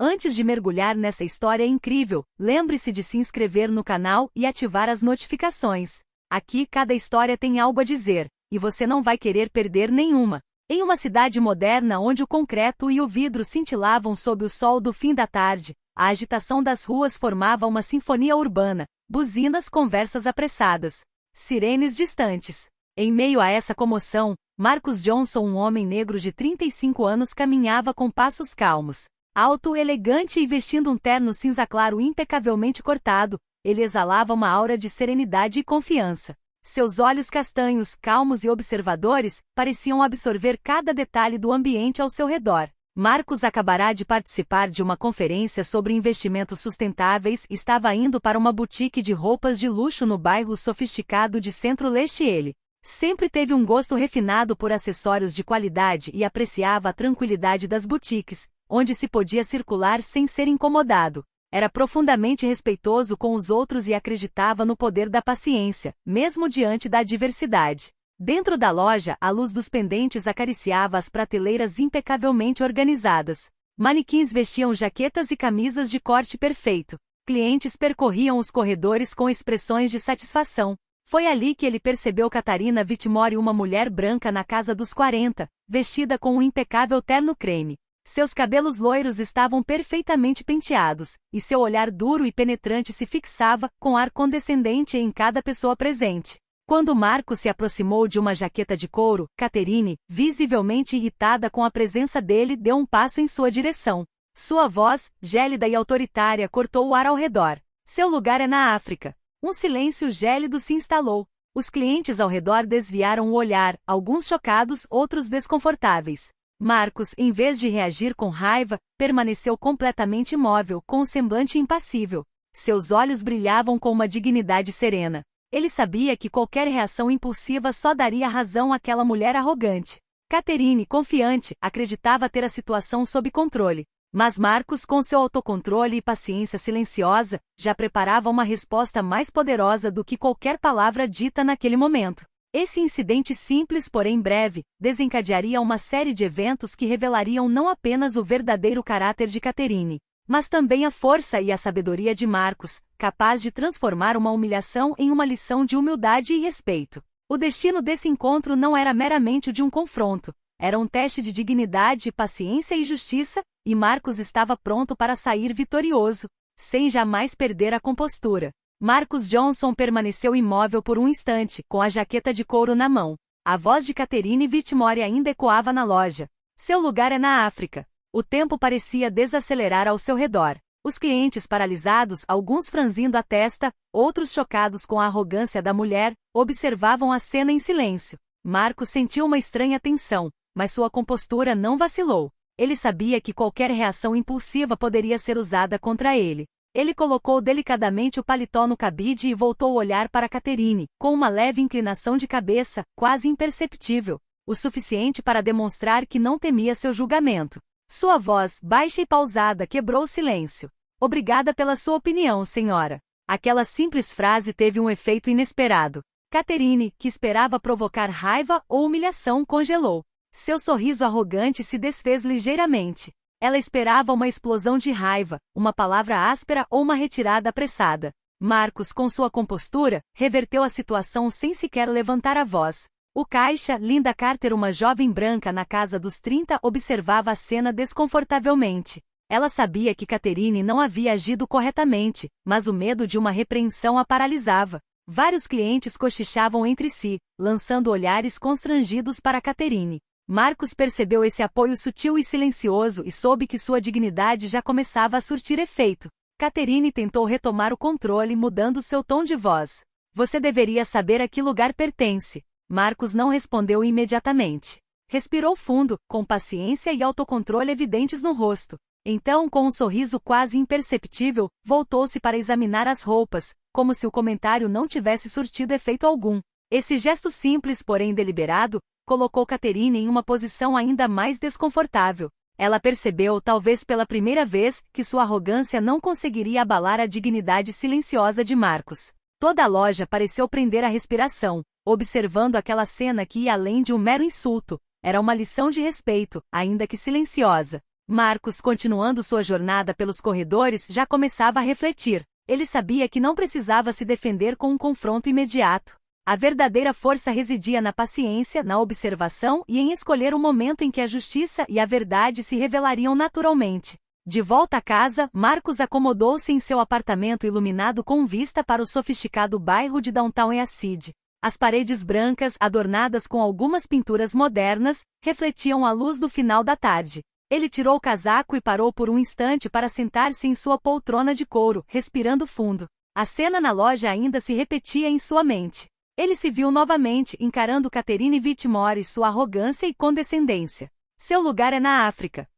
Antes de mergulhar nessa história incrível, lembre-se de se inscrever no canal e ativar as notificações. Aqui cada história tem algo a dizer, e você não vai querer perder nenhuma. Em uma cidade moderna onde o concreto e o vidro cintilavam sob o sol do fim da tarde, a agitação das ruas formava uma sinfonia urbana, buzinas, conversas apressadas, sirenes distantes. Em meio a essa comoção, Marcus Johnson, um homem negro de 35 anos, caminhava com passos calmos. Alto, elegante e vestindo um terno cinza claro impecavelmente cortado, ele exalava uma aura de serenidade e confiança. Seus olhos castanhos, calmos e observadores, pareciam absorver cada detalhe do ambiente ao seu redor. Marcus acabará de participar de uma conferência sobre investimentos sustentáveis e estava indo para uma boutique de roupas de luxo no bairro sofisticado de Centro-Leste. Ele sempre teve um gosto refinado por acessórios de qualidade e apreciava a tranquilidade das boutiques, onde se podia circular sem ser incomodado. Era profundamente respeitoso com os outros e acreditava no poder da paciência, mesmo diante da adversidade. Dentro da loja, a luz dos pendentes acariciava as prateleiras impecavelmente organizadas. Manequins vestiam jaquetas e camisas de corte perfeito. Clientes percorriam os corredores com expressões de satisfação. Foi ali que ele percebeu Catarina Whitmore, uma mulher branca na casa dos 40, vestida com um impecável terno creme. Seus cabelos loiros estavam perfeitamente penteados, e seu olhar duro e penetrante se fixava, com ar condescendente, em cada pessoa presente. Quando Marcus se aproximou de uma jaqueta de couro, Catherine, visivelmente irritada com a presença dele, deu um passo em sua direção. Sua voz, gélida e autoritária, cortou o ar ao redor. Seu lugar é na África. Um silêncio gélido se instalou. Os clientes ao redor desviaram o olhar, alguns chocados, outros desconfortáveis. Marcus, em vez de reagir com raiva, permaneceu completamente imóvel, com um semblante impassível. Seus olhos brilhavam com uma dignidade serena. Ele sabia que qualquer reação impulsiva só daria razão àquela mulher arrogante. Catherine, confiante, acreditava ter a situação sob controle. Mas Marcus, com seu autocontrole e paciência silenciosa, já preparava uma resposta mais poderosa do que qualquer palavra dita naquele momento. Esse incidente simples, porém breve, desencadearia uma série de eventos que revelariam não apenas o verdadeiro caráter de Catherine, mas também a força e a sabedoria de Marcus, capaz de transformar uma humilhação em uma lição de humildade e respeito. O destino desse encontro não era meramente o de um confronto, era um teste de dignidade, paciência e justiça, e Marcus estava pronto para sair vitorioso, sem jamais perder a compostura. Marcus Johnson permaneceu imóvel por um instante, com a jaqueta de couro na mão. A voz de Catherine Whitmore ainda ecoava na loja. Seu lugar é na África. O tempo parecia desacelerar ao seu redor. Os clientes paralisados, alguns franzindo a testa, outros chocados com a arrogância da mulher, observavam a cena em silêncio. Marcus sentiu uma estranha tensão, mas sua compostura não vacilou. Ele sabia que qualquer reação impulsiva poderia ser usada contra ele. Ele colocou delicadamente o paletó no cabide e voltou o olhar para Catherine, com uma leve inclinação de cabeça, quase imperceptível, o suficiente para demonstrar que não temia seu julgamento. Sua voz, baixa e pausada, quebrou o silêncio. Obrigada pela sua opinião, senhora. Aquela simples frase teve um efeito inesperado. Catherine, que esperava provocar raiva ou humilhação, congelou. Seu sorriso arrogante se desfez ligeiramente. Ela esperava uma explosão de raiva, uma palavra áspera ou uma retirada apressada. Marcus, com sua compostura, reverteu a situação sem sequer levantar a voz. O caixa, Linda Carter, uma jovem branca na casa dos 30, observava a cena desconfortavelmente. Ela sabia que Catherine não havia agido corretamente, mas o medo de uma repreensão a paralisava. Vários clientes cochichavam entre si, lançando olhares constrangidos para Catherine. Marcus percebeu esse apoio sutil e silencioso e soube que sua dignidade já começava a surtir efeito. Catherine tentou retomar o controle, mudando seu tom de voz. Você deveria saber a que lugar pertence. Marcus não respondeu imediatamente. Respirou fundo, com paciência e autocontrole evidentes no rosto. Então, com um sorriso quase imperceptível, voltou-se para examinar as roupas, como se o comentário não tivesse surtido efeito algum. Esse gesto simples, porém deliberado, colocou Catherine em uma posição ainda mais desconfortável. Ela percebeu, talvez pela primeira vez, que sua arrogância não conseguiria abalar a dignidade silenciosa de Marcus. Toda a loja pareceu prender a respiração, observando aquela cena que ia além de um mero insulto. Era uma lição de respeito, ainda que silenciosa. Marcos, continuando sua jornada pelos corredores, já começava a refletir. Ele sabia que não precisava se defender com um confronto imediato. A verdadeira força residia na paciência, na observação e em escolher o momento em que a justiça e a verdade se revelariam naturalmente. De volta a casa, Marcos acomodou-se em seu apartamento iluminado com vista para o sofisticado bairro de Downtown East. As paredes brancas, adornadas com algumas pinturas modernas, refletiam a luz do final da tarde. Ele tirou o casaco e parou por um instante para sentar-se em sua poltrona de couro, respirando fundo. A cena na loja ainda se repetia em sua mente. Ele se viu novamente encarando Catherine Whitmore e sua arrogância e condescendência. Seu lugar é na África.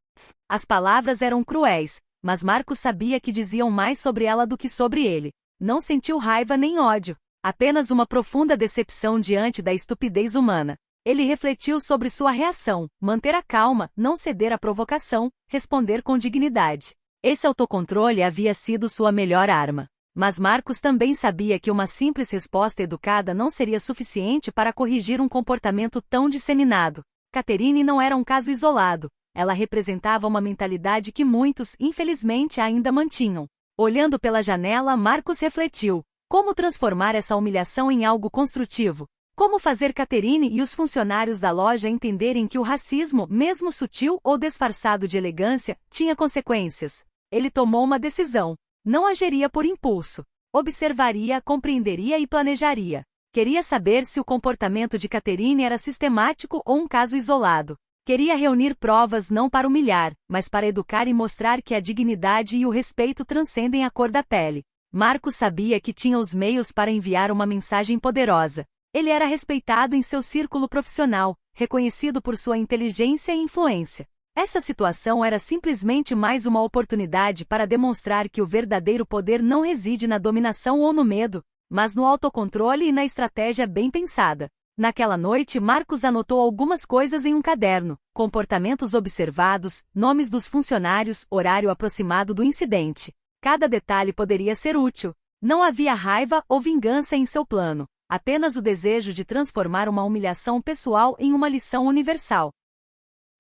As palavras eram cruéis, mas Marcos sabia que diziam mais sobre ela do que sobre ele. Não sentiu raiva nem ódio, apenas uma profunda decepção diante da estupidez humana. Ele refletiu sobre sua reação, manter a calma, não ceder à provocação, responder com dignidade. Esse autocontrole havia sido sua melhor arma. Mas Marcos também sabia que uma simples resposta educada não seria suficiente para corrigir um comportamento tão disseminado. Catherine não era um caso isolado. Ela representava uma mentalidade que muitos, infelizmente, ainda mantinham. Olhando pela janela, Marcos refletiu. Como transformar essa humilhação em algo construtivo? Como fazer Catherine e os funcionários da loja entenderem que o racismo, mesmo sutil ou disfarçado de elegância, tinha consequências? Ele tomou uma decisão. Não agiria por impulso. Observaria, compreenderia e planejaria. Queria saber se o comportamento de Catherine era sistemático ou um caso isolado. Queria reunir provas não para humilhar, mas para educar e mostrar que a dignidade e o respeito transcendem a cor da pele. Marcos sabia que tinha os meios para enviar uma mensagem poderosa. Ele era respeitado em seu círculo profissional, reconhecido por sua inteligência e influência. Essa situação era simplesmente mais uma oportunidade para demonstrar que o verdadeiro poder não reside na dominação ou no medo, mas no autocontrole e na estratégia bem pensada. Naquela noite, Marcos anotou algumas coisas em um caderno: comportamentos observados, nomes dos funcionários, horário aproximado do incidente. Cada detalhe poderia ser útil. Não havia raiva ou vingança em seu plano, apenas o desejo de transformar uma humilhação pessoal em uma lição universal.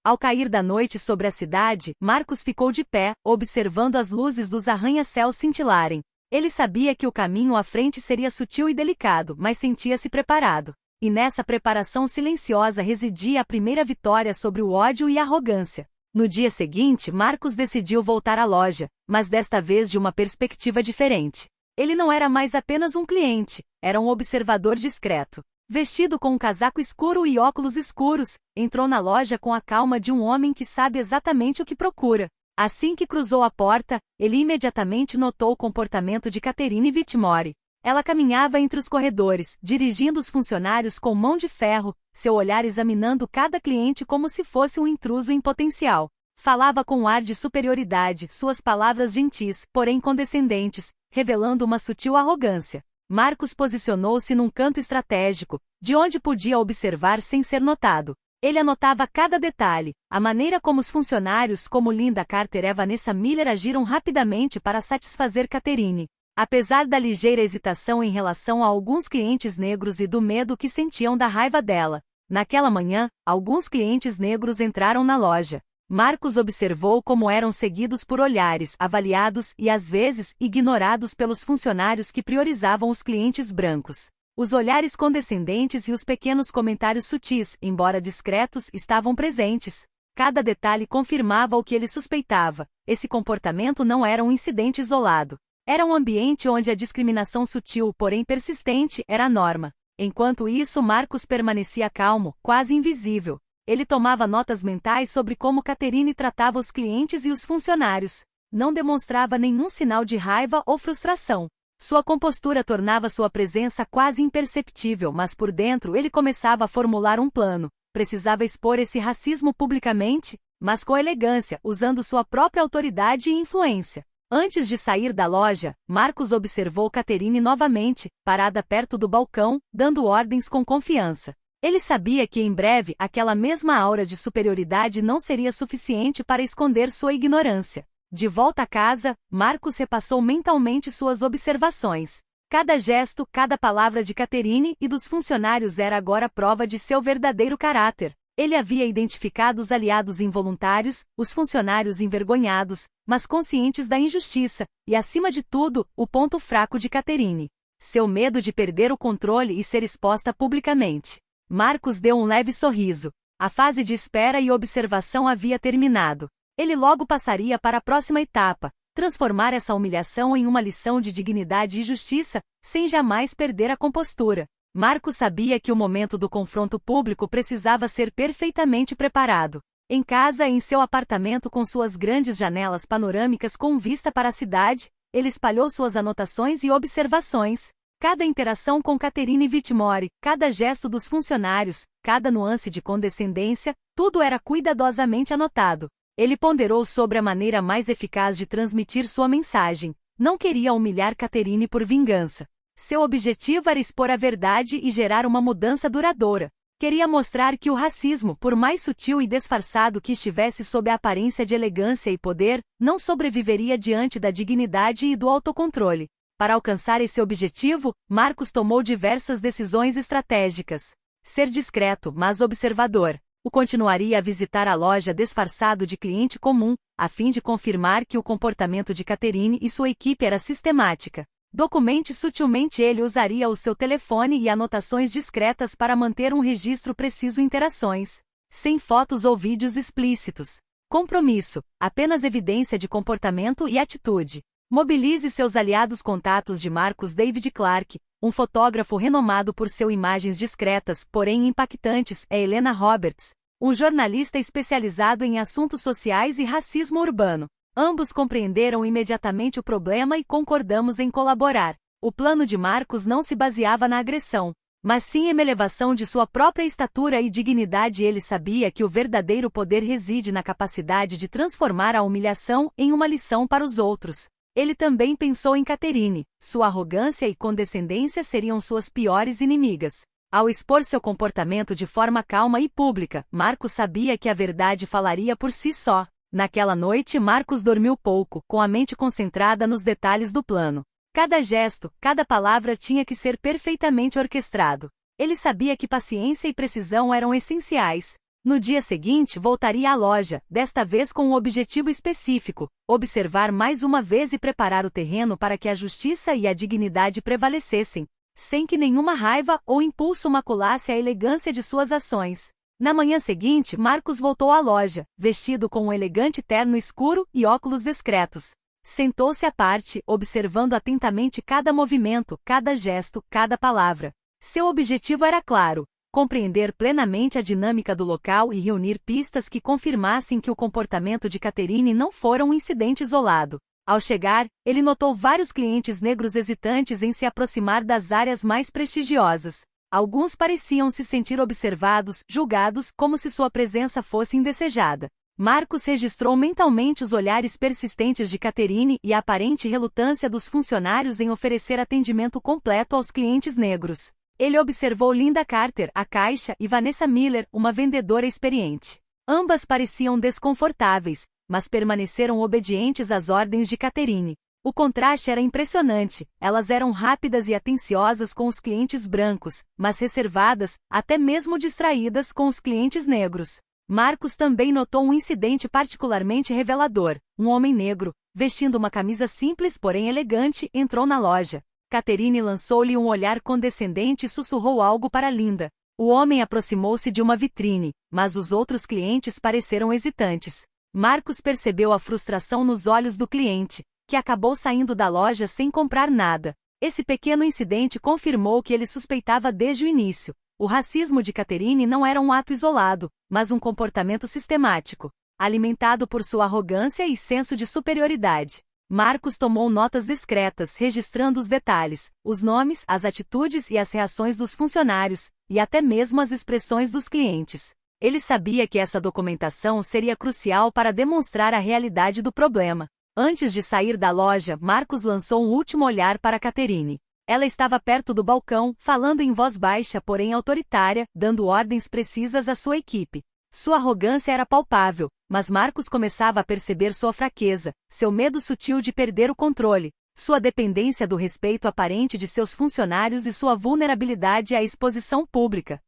Ao cair da noite sobre a cidade, Marcos ficou de pé, observando as luzes dos arranha-céus cintilarem. Ele sabia que o caminho à frente seria sutil e delicado, mas sentia-se preparado. E nessa preparação silenciosa residia a primeira vitória sobre o ódio e a arrogância. No dia seguinte, Marcos decidiu voltar à loja, mas desta vez de uma perspectiva diferente. Ele não era mais apenas um cliente, era um observador discreto. Vestido com um casaco escuro e óculos escuros, entrou na loja com a calma de um homem que sabe exatamente o que procura. Assim que cruzou a porta, ele imediatamente notou o comportamento de Catherine Whitmore. Ela caminhava entre os corredores, dirigindo os funcionários com mão de ferro, seu olhar examinando cada cliente como se fosse um intruso em potencial. Falava com um ar de superioridade, suas palavras gentis, porém condescendentes, revelando uma sutil arrogância. Marcos posicionou-se num canto estratégico, de onde podia observar sem ser notado. Ele anotava cada detalhe, a maneira como os funcionários como Linda Carter e Vanessa Miller agiram rapidamente para satisfazer Catherine. Apesar da ligeira hesitação em relação a alguns clientes negros e do medo que sentiam da raiva dela. Naquela manhã, alguns clientes negros entraram na loja. Marcos observou como eram seguidos por olhares, avaliados e às vezes ignorados pelos funcionários que priorizavam os clientes brancos. Os olhares condescendentes e os pequenos comentários sutis, embora discretos, estavam presentes. Cada detalhe confirmava o que ele suspeitava. Esse comportamento não era um incidente isolado. Era um ambiente onde a discriminação sutil, porém persistente, era a norma. Enquanto isso, Marcos permanecia calmo, quase invisível. Ele tomava notas mentais sobre como Catherine tratava os clientes e os funcionários. Não demonstrava nenhum sinal de raiva ou frustração. Sua compostura tornava sua presença quase imperceptível, mas por dentro ele começava a formular um plano. Precisava expor esse racismo publicamente, mas com elegância, usando sua própria autoridade e influência. Antes de sair da loja, Marcos observou Catherine novamente, parada perto do balcão, dando ordens com confiança. Ele sabia que em breve aquela mesma aura de superioridade não seria suficiente para esconder sua ignorância. De volta a casa, Marcos repassou mentalmente suas observações. Cada gesto, cada palavra de Catherine e dos funcionários era agora prova de seu verdadeiro caráter. Ele havia identificado os aliados involuntários, os funcionários envergonhados, mas conscientes da injustiça, e acima de tudo, o ponto fraco de Catherine. Seu medo de perder o controle e ser exposta publicamente. Marcus deu um leve sorriso. A fase de espera e observação havia terminado. Ele logo passaria para a próxima etapa, transformar essa humilhação em uma lição de dignidade e justiça, sem jamais perder a compostura. Marcus sabia que o momento do confronto público precisava ser perfeitamente preparado. Em casa e em seu apartamento com suas grandes janelas panorâmicas com vista para a cidade, ele espalhou suas anotações e observações. Cada interação com Catherine Whitmore, cada gesto dos funcionários, cada nuance de condescendência, tudo era cuidadosamente anotado. Ele ponderou sobre a maneira mais eficaz de transmitir sua mensagem. Não queria humilhar Catherine por vingança. Seu objetivo era expor a verdade e gerar uma mudança duradoura. Queria mostrar que o racismo, por mais sutil e disfarçado que estivesse sob a aparência de elegância e poder, não sobreviveria diante da dignidade e do autocontrole. Para alcançar esse objetivo, Marcus tomou diversas decisões estratégicas. Ser discreto, mas observador. O continuaria a visitar a loja disfarçado de cliente comum, a fim de confirmar que o comportamento de Catherine e sua equipe era sistemática. Documente sutilmente ele usaria o seu telefone e anotações discretas para manter um registro preciso interações. Sem fotos ou vídeos explícitos. Compromisso, apenas evidência de comportamento e atitude. Mobilize seus aliados. Contatos de Marcus David Clark, um fotógrafo renomado por suas imagens discretas, porém impactantes, é Helena Roberts, um jornalista especializado em assuntos sociais e racismo urbano. Ambos compreenderam imediatamente o problema e concordamos em colaborar. O plano de Marcus não se baseava na agressão, mas sim em elevação de sua própria estatura e dignidade. Ele sabia que o verdadeiro poder reside na capacidade de transformar a humilhação em uma lição para os outros. Ele também pensou em Catherine. Sua arrogância e condescendência seriam suas piores inimigas. Ao expor seu comportamento de forma calma e pública, Marcus sabia que a verdade falaria por si só. Naquela noite Marcus dormiu pouco, com a mente concentrada nos detalhes do plano. Cada gesto, cada palavra tinha que ser perfeitamente orquestrado. Ele sabia que paciência e precisão eram essenciais. No dia seguinte voltaria à loja, desta vez com um objetivo específico: observar mais uma vez e preparar o terreno para que a justiça e a dignidade prevalecessem, sem que nenhuma raiva ou impulso maculasse a elegância de suas ações. Na manhã seguinte, Marcus voltou à loja, vestido com um elegante terno escuro e óculos discretos. Sentou-se à parte, observando atentamente cada movimento, cada gesto, cada palavra. Seu objetivo era claro: compreender plenamente a dinâmica do local e reunir pistas que confirmassem que o comportamento de Catherine não fora um incidente isolado. Ao chegar, ele notou vários clientes negros hesitantes em se aproximar das áreas mais prestigiosas. Alguns pareciam se sentir observados, julgados, como se sua presença fosse indesejada. Marcus registrou mentalmente os olhares persistentes de Catherine e a aparente relutância dos funcionários em oferecer atendimento completo aos clientes negros. Ele observou Linda Carter, a caixa, e Vanessa Miller, uma vendedora experiente. Ambas pareciam desconfortáveis, mas permaneceram obedientes às ordens de Catherine. O contraste era impressionante. Elas eram rápidas e atenciosas com os clientes brancos, mas reservadas, até mesmo distraídas com os clientes negros. Marcus também notou um incidente particularmente revelador. Um homem negro, vestindo uma camisa simples porém elegante, entrou na loja. Catherine lançou-lhe um olhar condescendente e sussurrou algo para Linda. O homem aproximou-se de uma vitrine, mas os outros clientes pareceram hesitantes. Marcus percebeu a frustração nos olhos do cliente, que acabou saindo da loja sem comprar nada. Esse pequeno incidente confirmou que ele suspeitava desde o início. O racismo de Catherine não era um ato isolado, mas um comportamento sistemático, alimentado por sua arrogância e senso de superioridade. Marcus tomou notas discretas, registrando os detalhes, os nomes, as atitudes e as reações dos funcionários, e até mesmo as expressões dos clientes. Ele sabia que essa documentação seria crucial para demonstrar a realidade do problema. Antes de sair da loja, Marcus lançou um último olhar para Catherine. Ela estava perto do balcão, falando em voz baixa porém autoritária, dando ordens precisas à sua equipe. Sua arrogância era palpável, mas Marcus começava a perceber sua fraqueza, seu medo sutil de perder o controle, sua dependência do respeito aparente de seus funcionários e sua vulnerabilidade à exposição pública.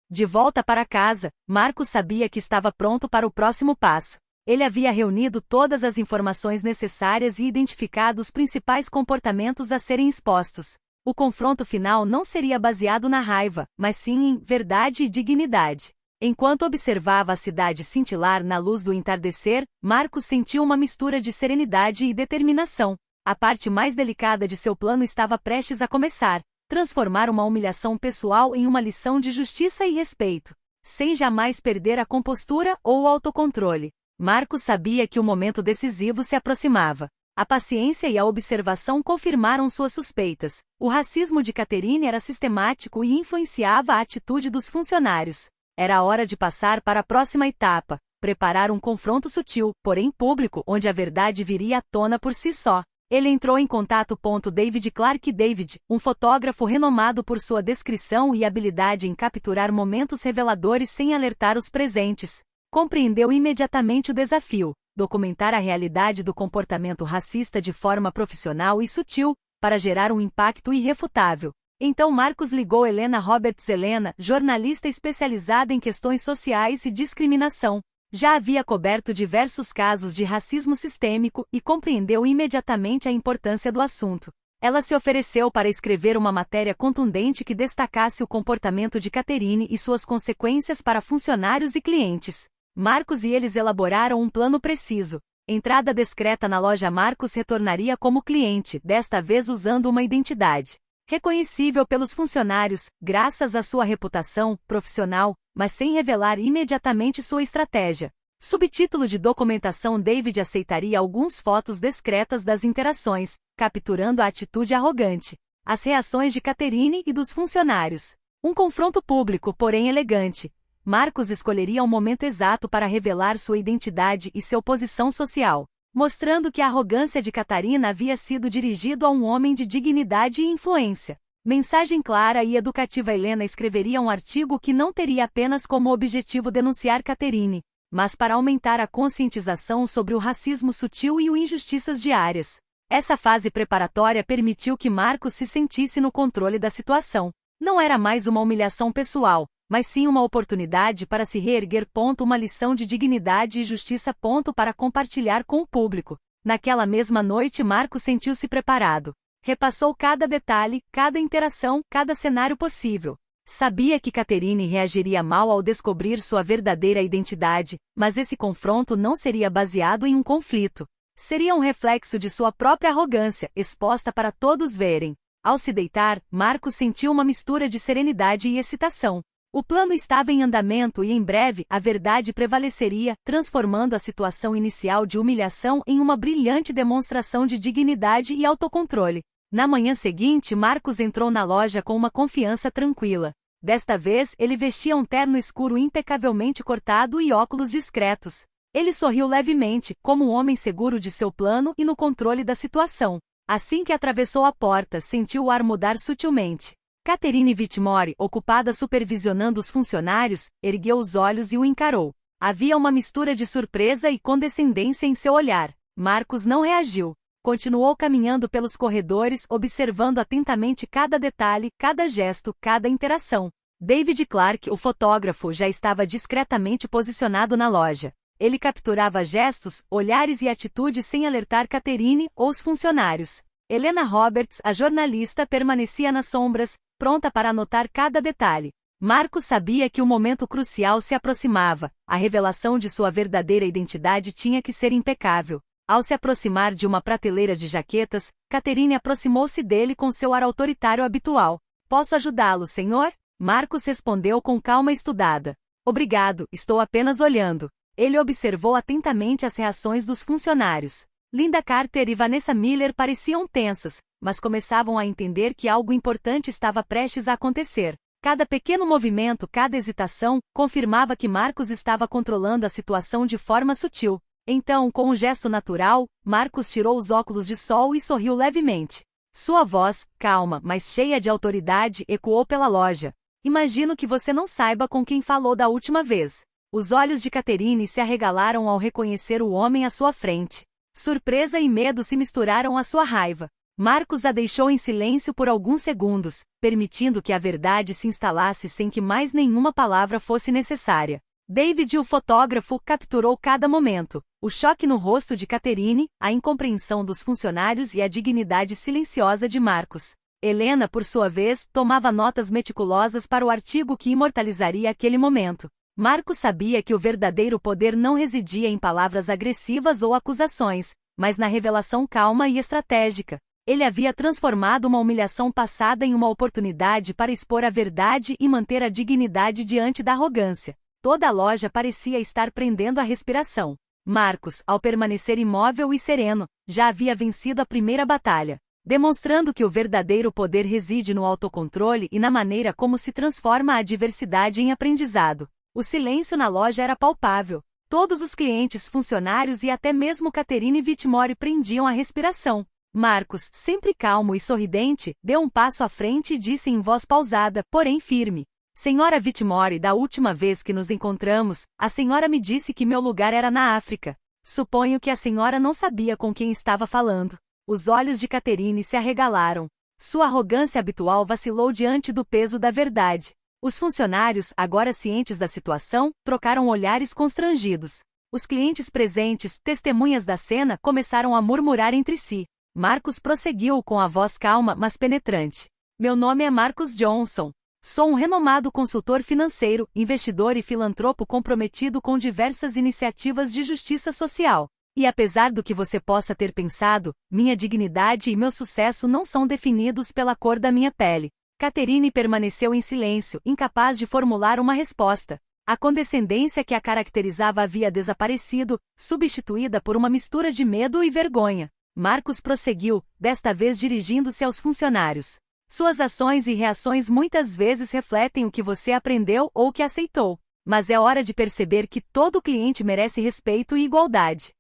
De volta para casa, Marcos sabia que estava pronto para o próximo passo. Ele havia reunido todas as informações necessárias e identificado os principais comportamentos a serem expostos. O confronto final não seria baseado na raiva, mas sim em verdade e dignidade. Enquanto observava a cidade cintilar na luz do entardecer, Marcos sentiu uma mistura de serenidade e determinação. A parte mais delicada de seu plano estava prestes a começar: transformar uma humilhação pessoal em uma lição de justiça e respeito, sem jamais perder a compostura ou o autocontrole. Marcos sabia que o momento decisivo se aproximava. A paciência e a observação confirmaram suas suspeitas. O racismo de Catherine era sistemático e influenciava a atitude dos funcionários. Era hora de passar para a próxima etapa: preparar um confronto sutil, porém público, onde a verdade viria à tona por si só. Ele entrou em contato com David Clark David, um fotógrafo renomado por sua descrição e habilidade em capturar momentos reveladores sem alertar os presentes. Compreendeu imediatamente o desafio: documentar a realidade do comportamento racista de forma profissional e sutil, para gerar um impacto irrefutável. Então Marcos ligou Helena Roberts. Helena, jornalista especializada em questões sociais e discriminação, já havia coberto diversos casos de racismo sistêmico e compreendeu imediatamente a importância do assunto. Ela se ofereceu para escrever uma matéria contundente que destacasse o comportamento de Catherine e suas consequências para funcionários e clientes. Marcos e eles elaboraram um plano preciso. Entrada discreta na loja. Marcos retornaria como cliente, desta vez usando uma identidade reconhecível pelos funcionários, graças à sua reputação profissional, mas sem revelar imediatamente sua estratégia. Subtítulo de documentação: David aceitaria algumas fotos discretas das interações, capturando a atitude arrogante, as reações de Catherine e dos funcionários. Um confronto público, porém elegante. Marcos escolheria o momento exato para revelar sua identidade e sua posição social, mostrando que a arrogância de Catarina havia sido dirigida a um homem de dignidade e influência. Mensagem clara e educativa. Helena escreveria um artigo que não teria apenas como objetivo denunciar Catherine, mas para aumentar a conscientização sobre o racismo sutil e as injustiças diárias. Essa fase preparatória permitiu que Marcos se sentisse no controle da situação. Não era mais uma humilhação pessoal, mas sim uma oportunidade para se reerguer. Uma lição de dignidade e justiça. Para compartilhar com o público. Naquela mesma noite Marcos sentiu-se preparado. Repassou cada detalhe, cada interação, cada cenário possível. Sabia que Catherine reagiria mal ao descobrir sua verdadeira identidade, mas esse confronto não seria baseado em um conflito. Seria um reflexo de sua própria arrogância, exposta para todos verem. Ao se deitar, Marcos sentiu uma mistura de serenidade e excitação. O plano estava em andamento e em breve a verdade prevaleceria, transformando a situação inicial de humilhação em uma brilhante demonstração de dignidade e autocontrole. Na manhã seguinte, Marcos entrou na loja com uma confiança tranquila. Desta vez, ele vestia um terno escuro impecavelmente cortado e óculos discretos. Ele sorriu levemente, como um homem seguro de seu plano e no controle da situação. Assim que atravessou a porta, sentiu o ar mudar sutilmente. Catherine Whitmore, ocupada supervisionando os funcionários, ergueu os olhos e o encarou. Havia uma mistura de surpresa e condescendência em seu olhar. Marcos não reagiu. Continuou caminhando pelos corredores, observando atentamente cada detalhe, cada gesto, cada interação. David Clark, o fotógrafo, já estava discretamente posicionado na loja. Ele capturava gestos, olhares e atitudes sem alertar Catherine ou os funcionários. Helena Roberts, a jornalista, permanecia nas sombras, pronta para anotar cada detalhe. Marcos sabia que o momento crucial se aproximava. A revelação de sua verdadeira identidade tinha que ser impecável. Ao se aproximar de uma prateleira de jaquetas, Catherine aproximou-se dele com seu ar autoritário habitual. "Posso ajudá-lo, senhor?" Marcos respondeu com calma estudada. "Obrigado, estou apenas olhando." Ele observou atentamente as reações dos funcionários. Linda Carter e Vanessa Miller pareciam tensas, mas começavam a entender que algo importante estava prestes a acontecer. Cada pequeno movimento, cada hesitação, confirmava que Marcos estava controlando a situação de forma sutil. Então, com um gesto natural, Marcos tirou os óculos de sol e sorriu levemente. Sua voz, calma, mas cheia de autoridade, ecoou pela loja. "Imagino que você não saiba com quem falou da última vez." Os olhos de Catherine se arregalaram ao reconhecer o homem à sua frente. Surpresa e medo se misturaram à sua raiva. Marcos a deixou em silêncio por alguns segundos, permitindo que a verdade se instalasse sem que mais nenhuma palavra fosse necessária. David, o fotógrafo, capturou cada momento. O choque no rosto de Catherine, a incompreensão dos funcionários e a dignidade silenciosa de Marcos. Helena, por sua vez, tomava notas meticulosas para o artigo que imortalizaria aquele momento. Marcos sabia que o verdadeiro poder não residia em palavras agressivas ou acusações, mas na revelação calma e estratégica. Ele havia transformado uma humilhação passada em uma oportunidade para expor a verdade e manter a dignidade diante da arrogância. Toda a loja parecia estar prendendo a respiração. Marcos, ao permanecer imóvel e sereno, já havia vencido a primeira batalha, demonstrando que o verdadeiro poder reside no autocontrole e na maneira como se transforma a adversidade em aprendizado. O silêncio na loja era palpável. Todos os clientes, funcionários e até mesmo Catherine Whitmore prendiam a respiração. Marcos, sempre calmo e sorridente, deu um passo à frente e disse em voz pausada, porém firme: Senhora Whitmore, da última vez que nos encontramos, a senhora me disse que meu lugar era na África. Suponho que a senhora não sabia com quem estava falando. Os olhos de Catherine se arregalaram. Sua arrogância habitual vacilou diante do peso da verdade. Os funcionários, agora cientes da situação, trocaram olhares constrangidos. Os clientes presentes, testemunhas da cena, começaram a murmurar entre si. Marcos prosseguiu com a voz calma, mas penetrante. Meu nome é Marcos Johnson. Sou um renomado consultor financeiro, investidor e filantropo comprometido com diversas iniciativas de justiça social. E apesar do que você possa ter pensado, minha dignidade e meu sucesso não são definidos pela cor da minha pele. Catherine permaneceu em silêncio, incapaz de formular uma resposta. A condescendência que a caracterizava havia desaparecido, substituída por uma mistura de medo e vergonha. Marcos prosseguiu, desta vez dirigindo-se aos funcionários. Suas ações e reações muitas vezes refletem o que você aprendeu ou que aceitou. Mas é hora de perceber que todo cliente merece respeito e igualdade.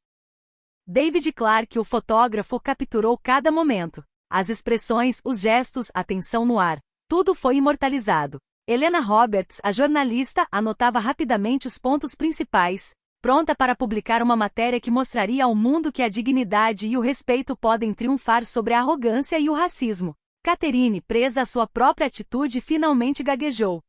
David Clark, o fotógrafo, capturou cada momento. As expressões, os gestos, a tensão no ar. Tudo foi imortalizado. Helena Roberts, a jornalista, anotava rapidamente os pontos principais, pronta para publicar uma matéria que mostraria ao mundo que a dignidade e o respeito podem triunfar sobre a arrogância e o racismo. Catherine, presa à sua própria atitude, finalmente gaguejou.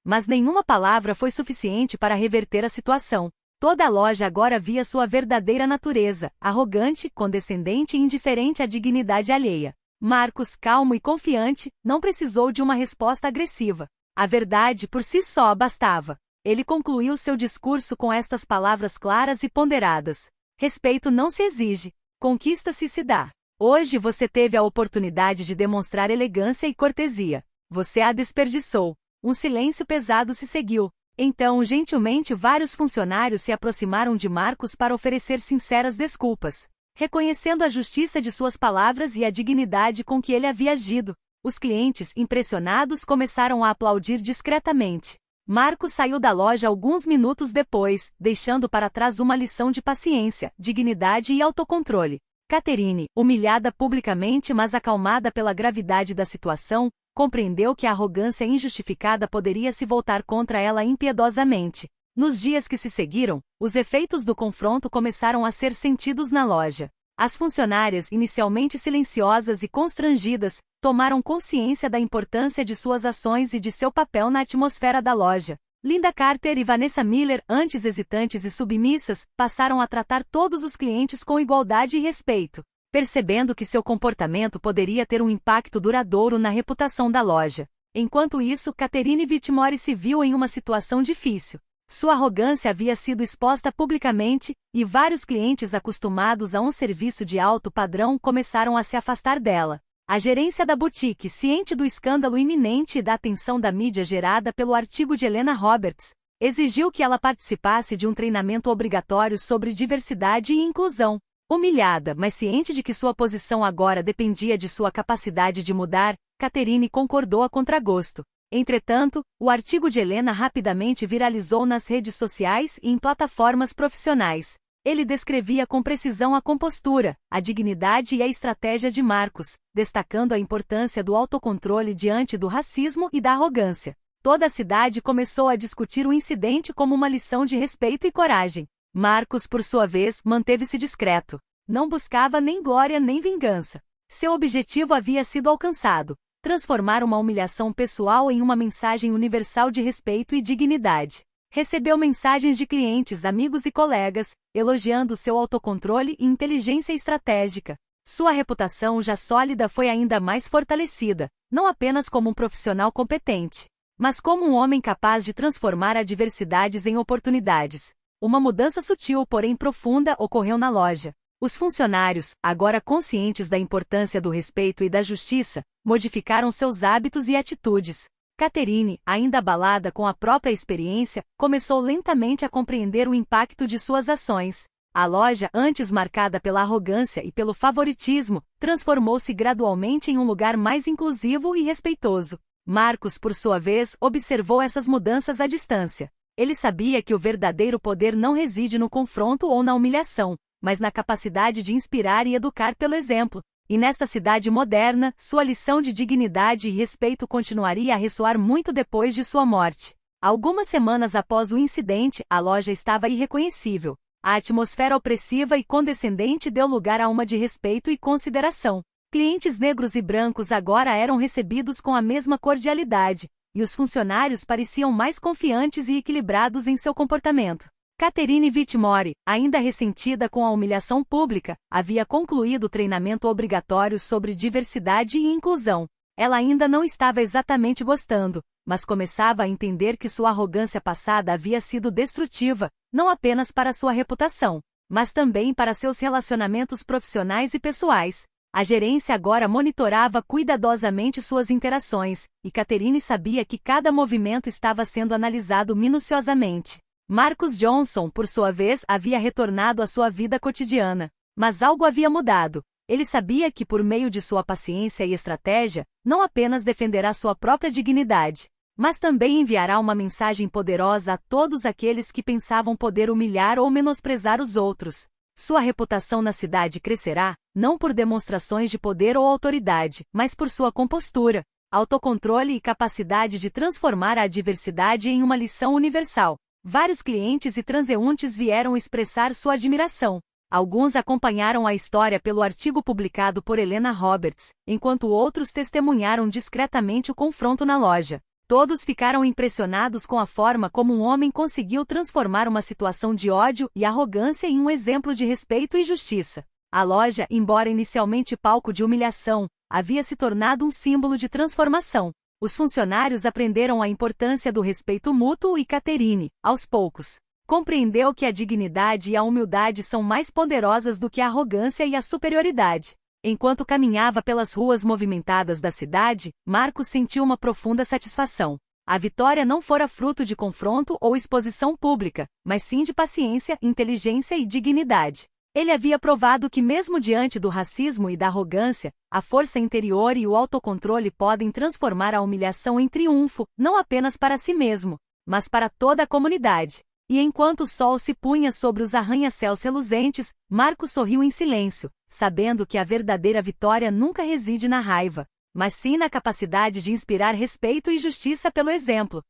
Mas nenhuma palavra foi suficiente para reverter a situação. Toda a loja agora via sua verdadeira natureza, arrogante, condescendente e indiferente à dignidade alheia. Marcos, calmo e confiante, não precisou de uma resposta agressiva. A verdade por si só bastava. Ele concluiu seu discurso com estas palavras claras e ponderadas. Respeito não se exige, conquista-se se dá. Hoje você teve a oportunidade de demonstrar elegância e cortesia. Você a desperdiçou. Um silêncio pesado se seguiu. Então, gentilmente, vários funcionários se aproximaram de Marcos para oferecer sinceras desculpas, reconhecendo a justiça de suas palavras e a dignidade com que ele havia agido. Os clientes, impressionados, começaram a aplaudir discretamente. Marcos saiu da loja alguns minutos depois, deixando para trás uma lição de paciência, dignidade e autocontrole. Catherine, humilhada publicamente mas acalmada pela gravidade da situação, compreendeu que a arrogância injustificada poderia se voltar contra ela impiedosamente. Nos dias que se seguiram, os efeitos do confronto começaram a ser sentidos na loja. As funcionárias, inicialmente silenciosas e constrangidas, tomaram consciência da importância de suas ações e de seu papel na atmosfera da loja. Linda Carter e Vanessa Miller, antes hesitantes e submissas, passaram a tratar todos os clientes com igualdade e respeito, percebendo que seu comportamento poderia ter um impacto duradouro na reputação da loja. Enquanto isso, Catherine Whitmore se viu em uma situação difícil. Sua arrogância havia sido exposta publicamente, e vários clientes acostumados a um serviço de alto padrão começaram a se afastar dela. A gerência da boutique, ciente do escândalo iminente e da atenção da mídia gerada pelo artigo de Helena Roberts, exigiu que ela participasse de um treinamento obrigatório sobre diversidade e inclusão. Humilhada, mas ciente de que sua posição agora dependia de sua capacidade de mudar, Catherine concordou a contragosto. Entretanto, o artigo de Helena rapidamente viralizou nas redes sociais e em plataformas profissionais. Ele descrevia com precisão a compostura, a dignidade e a estratégia de Marcos, destacando a importância do autocontrole diante do racismo e da arrogância. Toda a cidade começou a discutir o incidente como uma lição de respeito e coragem. Marcos, por sua vez, manteve-se discreto. Não buscava nem glória nem vingança. Seu objetivo havia sido alcançado: transformar uma humilhação pessoal em uma mensagem universal de respeito e dignidade. Recebeu mensagens de clientes, amigos e colegas, elogiando seu autocontrole e inteligência estratégica. Sua reputação já sólida foi ainda mais fortalecida, não apenas como um profissional competente, mas como um homem capaz de transformar adversidades em oportunidades. Uma mudança sutil, porém profunda, ocorreu na loja. Os funcionários, agora conscientes da importância do respeito e da justiça, modificaram seus hábitos e atitudes. Catherine, ainda abalada com a própria experiência, começou lentamente a compreender o impacto de suas ações. A loja, antes marcada pela arrogância e pelo favoritismo, transformou-se gradualmente em um lugar mais inclusivo e respeitoso. Marcos, por sua vez, observou essas mudanças à distância. Ele sabia que o verdadeiro poder não reside no confronto ou na humilhação, mas na capacidade de inspirar e educar pelo exemplo. E nesta cidade moderna, sua lição de dignidade e respeito continuaria a ressoar muito depois de sua morte. Algumas semanas após o incidente, a loja estava irreconhecível. A atmosfera opressiva e condescendente deu lugar a uma de respeito e consideração. Clientes negros e brancos agora eram recebidos com a mesma cordialidade, e os funcionários pareciam mais confiantes e equilibrados em seu comportamento. Catherine Whitmore, ainda ressentida com a humilhação pública, havia concluído o treinamento obrigatório sobre diversidade e inclusão. Ela ainda não estava exatamente gostando, mas começava a entender que sua arrogância passada havia sido destrutiva, não apenas para sua reputação, mas também para seus relacionamentos profissionais e pessoais. A gerência agora monitorava cuidadosamente suas interações, e Catherine sabia que cada movimento estava sendo analisado minuciosamente. Marcus Johnson, por sua vez, havia retornado à sua vida cotidiana. Mas algo havia mudado. Ele sabia que, por meio de sua paciência e estratégia, não apenas defenderá sua própria dignidade, mas também enviará uma mensagem poderosa a todos aqueles que pensavam poder humilhar ou menosprezar os outros. Sua reputação na cidade crescerá, não por demonstrações de poder ou autoridade, mas por sua compostura, autocontrole e capacidade de transformar a adversidade em uma lição universal. Vários clientes e transeuntes vieram expressar sua admiração. Alguns acompanharam a história pelo artigo publicado por Helena Roberts, enquanto outros testemunharam discretamente o confronto na loja. Todos ficaram impressionados com a forma como um homem conseguiu transformar uma situação de ódio e arrogância em um exemplo de respeito e justiça. A loja, embora inicialmente palco de humilhação, havia se tornado um símbolo de transformação. Os funcionários aprenderam a importância do respeito mútuo e Catherine, aos poucos, compreendeu que a dignidade e a humildade são mais poderosas do que a arrogância e a superioridade. Enquanto caminhava pelas ruas movimentadas da cidade, Marcos sentiu uma profunda satisfação. A vitória não fora fruto de confronto ou exposição pública, mas sim de paciência, inteligência e dignidade. Ele havia provado que mesmo diante do racismo e da arrogância, a força interior e o autocontrole podem transformar a humilhação em triunfo, não apenas para si mesmo, mas para toda a comunidade. E enquanto o sol se punha sobre os arranha-céus reluzentes, Marcos sorriu em silêncio, sabendo que a verdadeira vitória nunca reside na raiva, mas sim na capacidade de inspirar respeito e justiça pelo exemplo.